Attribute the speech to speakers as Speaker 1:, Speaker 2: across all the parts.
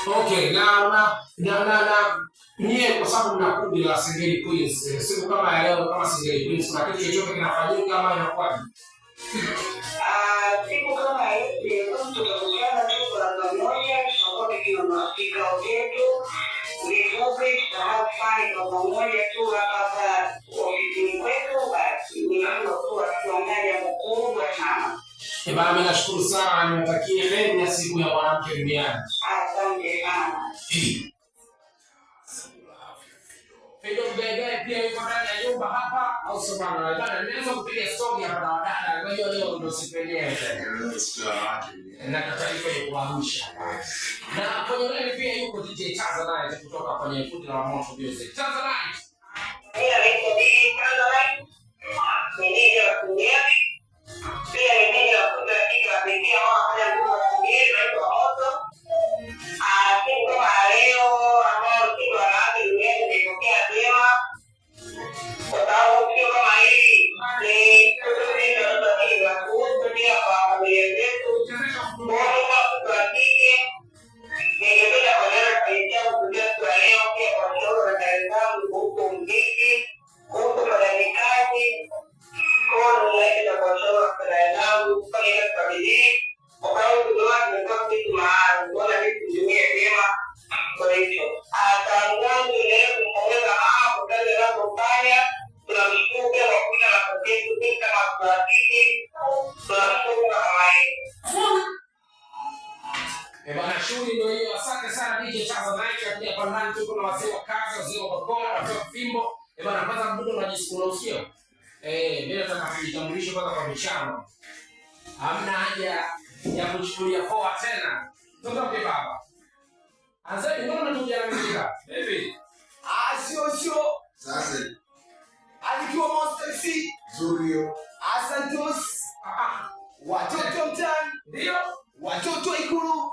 Speaker 1: Okay, na nie kwa sababu na kundi la Singeli Queens. Siku kama leo kama Singeli Queens kuna kitu chochote kinafanyika kama inakuwa.
Speaker 2: Siku kama hiyo tunakutana tu kwa pamoja, tunakuwa tunafika wetu, vifupi tunafanya kwa pamoja tu hapa ofisini kwetu, basi ni mambo tu tuangalia mkubwa sana.
Speaker 1: Bana, mimi nashukuru sana, niwatakie heri ya siku ya mwanamke duniani.
Speaker 2: Asante sana.
Speaker 1: Fido Mbege pia yuko ndani ya nyumba hapa au sio bana? Bana, nimeweza kupiga story hapa na wadada. Kwa hiyo leo ndio siku yenyewe. Na taarifa ya kuamsha. Na kwenye leo pia yuko DJ Tanzanite kutoka kwenye kundi la Moto Music. Tanzanite.
Speaker 2: Pia niko DJ Tanzanite. Ndio kunia. Pia ndio kutoka kitu apigia wao kwa kunia na Moto. Siku kama leo ambao siku wanawake duniani imetokea vyema. Kwa sababu siku kama hii ni tunazoenda na kuhudhuria kwa familia zetu. Kwa kike ningependa kueleza kuelekea kuja kwa leo pia kwa shauri na darzangu kuhusu mziki, kuhusu madamikaji, kwa nileta kwa shauri na darzangu kufanya ile familia. Kwa sababu tunaona tumetoka kitu maalum, tunaona vitu vingine vyema kwa hiyo. Tanzangu leo kuongeza kutaja jambo kufanya, tunamshukuru kwa kuja na kuketu sisi kama rafiki, tunamshukuru kama yeye.
Speaker 1: Bana, shughuli ndio hiyo. Asante sana DJ Tanzanite. Pia kwa ndani tuko na wazee wa kazi, wazee wa bakora, wazee wa fimbo. Bana, kwanza mdundo unajisikia usio. Mimi nataka kujitambulisha kwanza kwa michano. Hamna haja ya kuchukulia poa tena. Tutoke baba. Azali, mbona unakuja na muzika? Hivi?
Speaker 3: Sio.
Speaker 4: Sasa.
Speaker 3: Alikiwa Monster C.
Speaker 4: Zurio.
Speaker 3: Asantos. Watoto mtani.
Speaker 1: Ndio.
Speaker 3: Watoto Ikulu.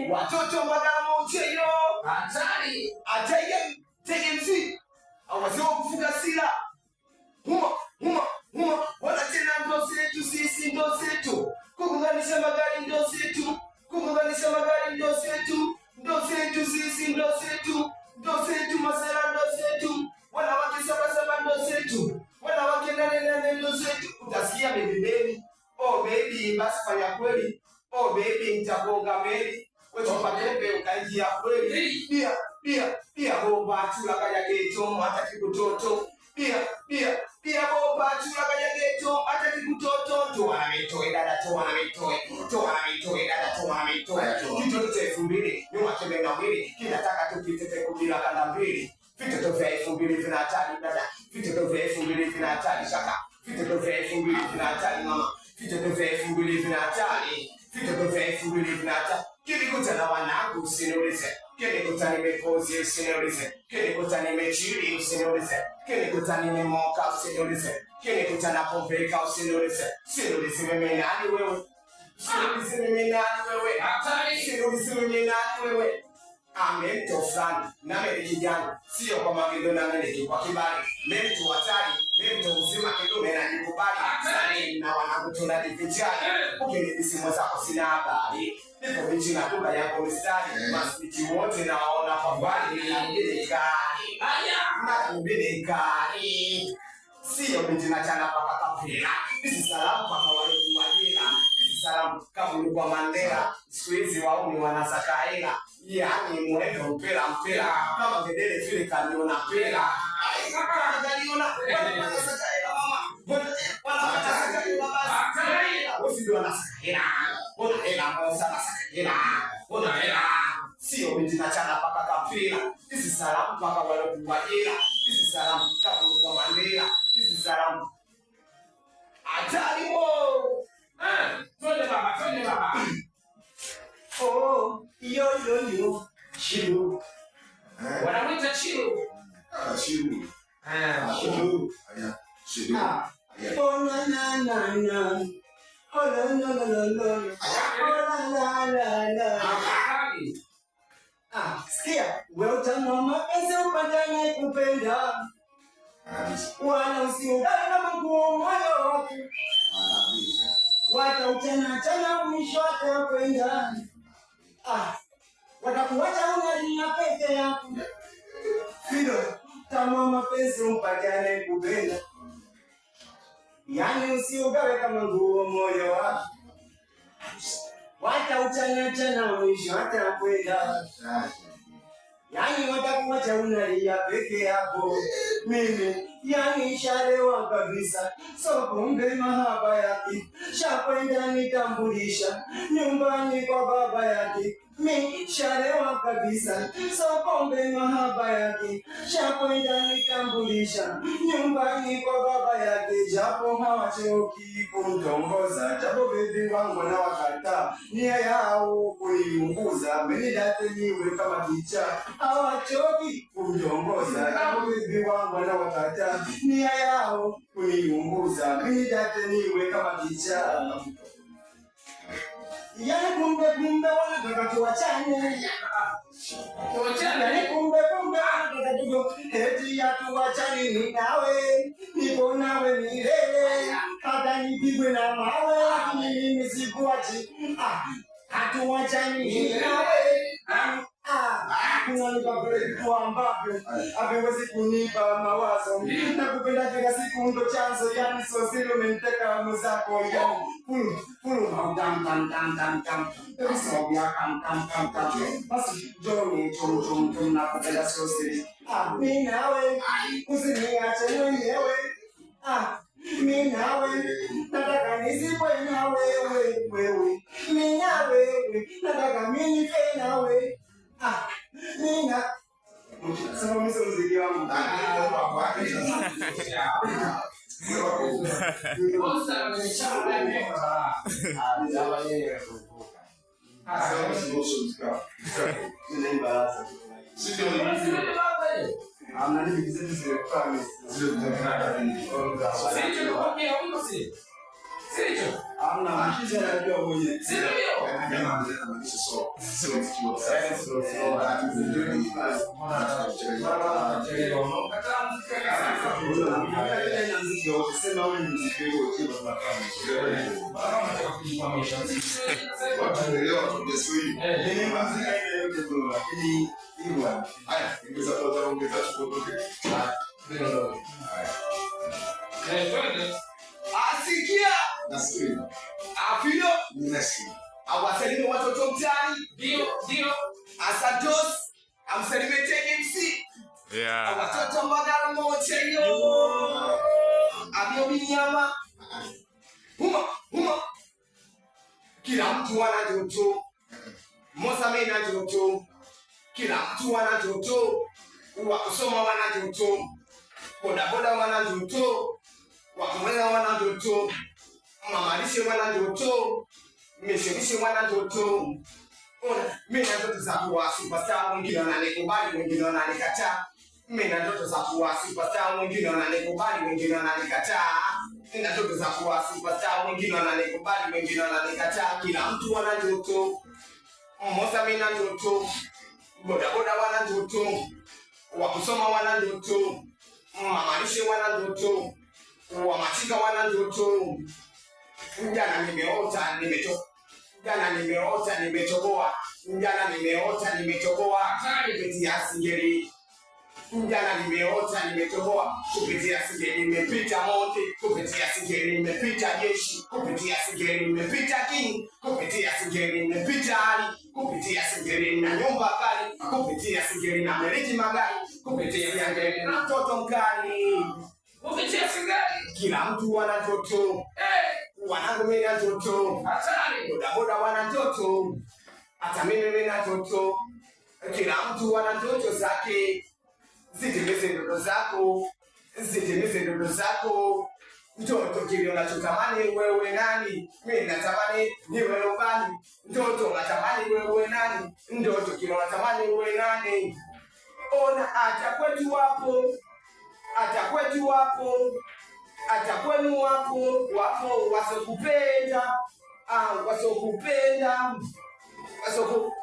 Speaker 3: Watoto Magamo Cheyo.
Speaker 1: Hatari.
Speaker 3: Atayem. TMC. Awazio kufuga sila. Huma. Wana tena ndo zetu sisi ndo zetu. Kukunganisha magari ndo zetu. Kukunganisha magari ndo zetu. Ndo zetu sisi ndo zetu. Ndo zetu masela ndo zetu. Wanawake saba ndo zetu. Wanawake nane ndo zetu. Utasikia baby. Oh baby, basi fanya kweli. Oh baby, nitagonga meli. Wewe tupate ukaingia kweli. Pia bomba chula kaya geto hata kikutoto. Pia bomba chula kaya geto hata kikutoto. Toa mitoe dada. Kitoto cha 2000 ni wakebe na mwili. Kinataka tupite kubila kanda mbili. Vitoto vya 2000 vinatali dada. Vitoto vya 2000 vinatali shaka. Vitoto vya 2000 vinatali mama. Vitoto vya 2000 vinatali. Vitoto vya 2000 vinatali. Kilikuta na wanangu usiniulize. Kilikuta nimepozi usiniulize. Kilikuta nimechili usiniulize. Kilikuta nimemoka usiniulize. Kilikuta napopeka usiniulize. Sinulize mimi nani wewe. Sinulize mimi nani wewe.
Speaker 1: Hatari.
Speaker 3: Sinulize mimi nani wewe. Mtu fulani na mimi kijana, sio kwa magendo na mimi kwa kibali. Mtu hatari, mtu mzima kidume na nikubali. Hatari na wanangu tunadifichana. Ukinidisi mwenzako sina habari. Niko bichi na kumba yako mistari. Masiti wote naona kwa mbali. Mbidekari. Mbidekari. Sio binti na chana paka kapira. Hizi salamu paka wale kuwadila. Hizi salamu kama ulikuwa Mandela. Siku hizi wauni wanasaka hela. Yani mwendo mpira kama gedele vile kaniona pela. Kama kaniona wanasaka hela mama. Wanasaka hela basi. Wosi ndio wanasaka hela. Mbona hela mbona saka hela. Mbona hela. Sio binti na chana paka kapira. Hizi salamu paka wale kuwadila. Hizi salamu kama ulikuwa Mandela. Hizi salamu hatari mo.
Speaker 1: Twende baba.
Speaker 3: Oh, yo. Chilu.
Speaker 1: Wanamwita Chilu.
Speaker 4: Chilu.
Speaker 1: Chilu.
Speaker 4: Aya. Chilu.
Speaker 3: Oh na. Oh la.
Speaker 1: Hatari.
Speaker 3: Sikia, wewe utamu mapenzi upandane kupenda. Wala usiudai na manguo moyo wako. Wata utena mwisho atakwenda. watakuacha unalia peke yako. Fido, kama mapenzi mpagane kupenda. Yani usiugawe kama nguo moyo wako. Wata uchana mwisho hata kwenda. Yani watakuacha unalia peke yako. Mimi yani shalewa kabisa. So kumbe mahaba yake shakwenda nitambulisha nyumbani kwa baba yake. Mimi shalewa kabisa. So kumbe mahaba yake shakwenda nitambulisha nyumbani kwa baba yake. Japo hawachoki kumtongoza, japo bibi wangu na wakata nia yao kuniunguza, menidate niwe kama kicha. Hawachoki kumtongoza, japo bibi wangu na wakata nia yao kuniunguza, menidate niwe kama kicha. Yani kumbe wanataka tuachane. Yani kumbe wanataka tugo eti ya tuachane ni nawe. Nipo nawe milele. Hata nipigwe na mawe mimi sikuachi. Hatuachane ni nawe. Kunanipa vitu ambavyo haviwezi kunipa mawazo. Nakupenda kila siku ndo chanzo, yani so silo umeniteka mwenzako, yani fulu tam. So ya kam. Basi Johnny chum nakupenda so sili. Mimi nawe usiniache mwenyewe. Mimi nawe nataka nisipwe na wewe. Mimi nawe nataka mimi nife nawe. Nina sasa mziki wangu asikia Fido awasalimie watoto mtaani. Ndio Asados amsalimie TMC. Watoto Mbagala moja yo abio binyama huma kila mtu ana joto. Mosame na joto, kila mtu ana joto. Wa kusoma wana joto, bodaboda wana joto, wakumweza wana joto, mamalishe wana joto, mishemishe wana joto. Mimi na ndoto za kuwa superstar, wengine wananikubali, wengine wananikataa. Mimi na ndoto za kuwa superstar, wengine wananikubali, wengine wananikataa. Nina ndoto za kuwa superstar, wengine wananikubali, wengine wananikataa. Kila mtu ana ndoto. Mosa mimi na ndoto, bodaboda wana ndoto, wa kusoma wana ndoto, mamalishe wana ndoto, wa machinga wana ndoto. Jana nimeota nimetoboa. Jana nimeota nimetoboa kupitia singeli. Jana nimeota nimetoboa kupitia singeli. Nimepita mote kupitia singeli. Nimepita jeshi kupitia singeli. Nimepita king kupitia singeli. Nimepita ali kupitia singeli. Na nyumba kali kupitia singeli. Na miliki magari kupitia singeli. Na mtoto mkali kupitia singeli. Kila mtu ana ndoto. Wanangu mimi na ndoto. Bodaboda wana ndoto. Hata mimi na ndoto. Kila mtu ana ndoto zake. Zitimize ndoto zako. Ndoto kile unachotamani wewe nani? Mimi natamani niwe rubani. Ndoto unatamani wewe nani? Ndoto kile unatamani wewe nani? Ona hata kwetu wapo wasokupenda.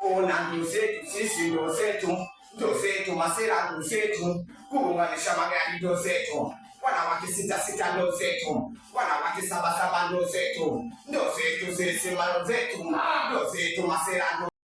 Speaker 3: Ona ndio zetu sisi, ndio zetu masera, ndio zetu kuunganisha magari, ndio zetu wanawake 6 ndio zetu, wanawake 7 ndio zetu sisi, ndio zetu masera.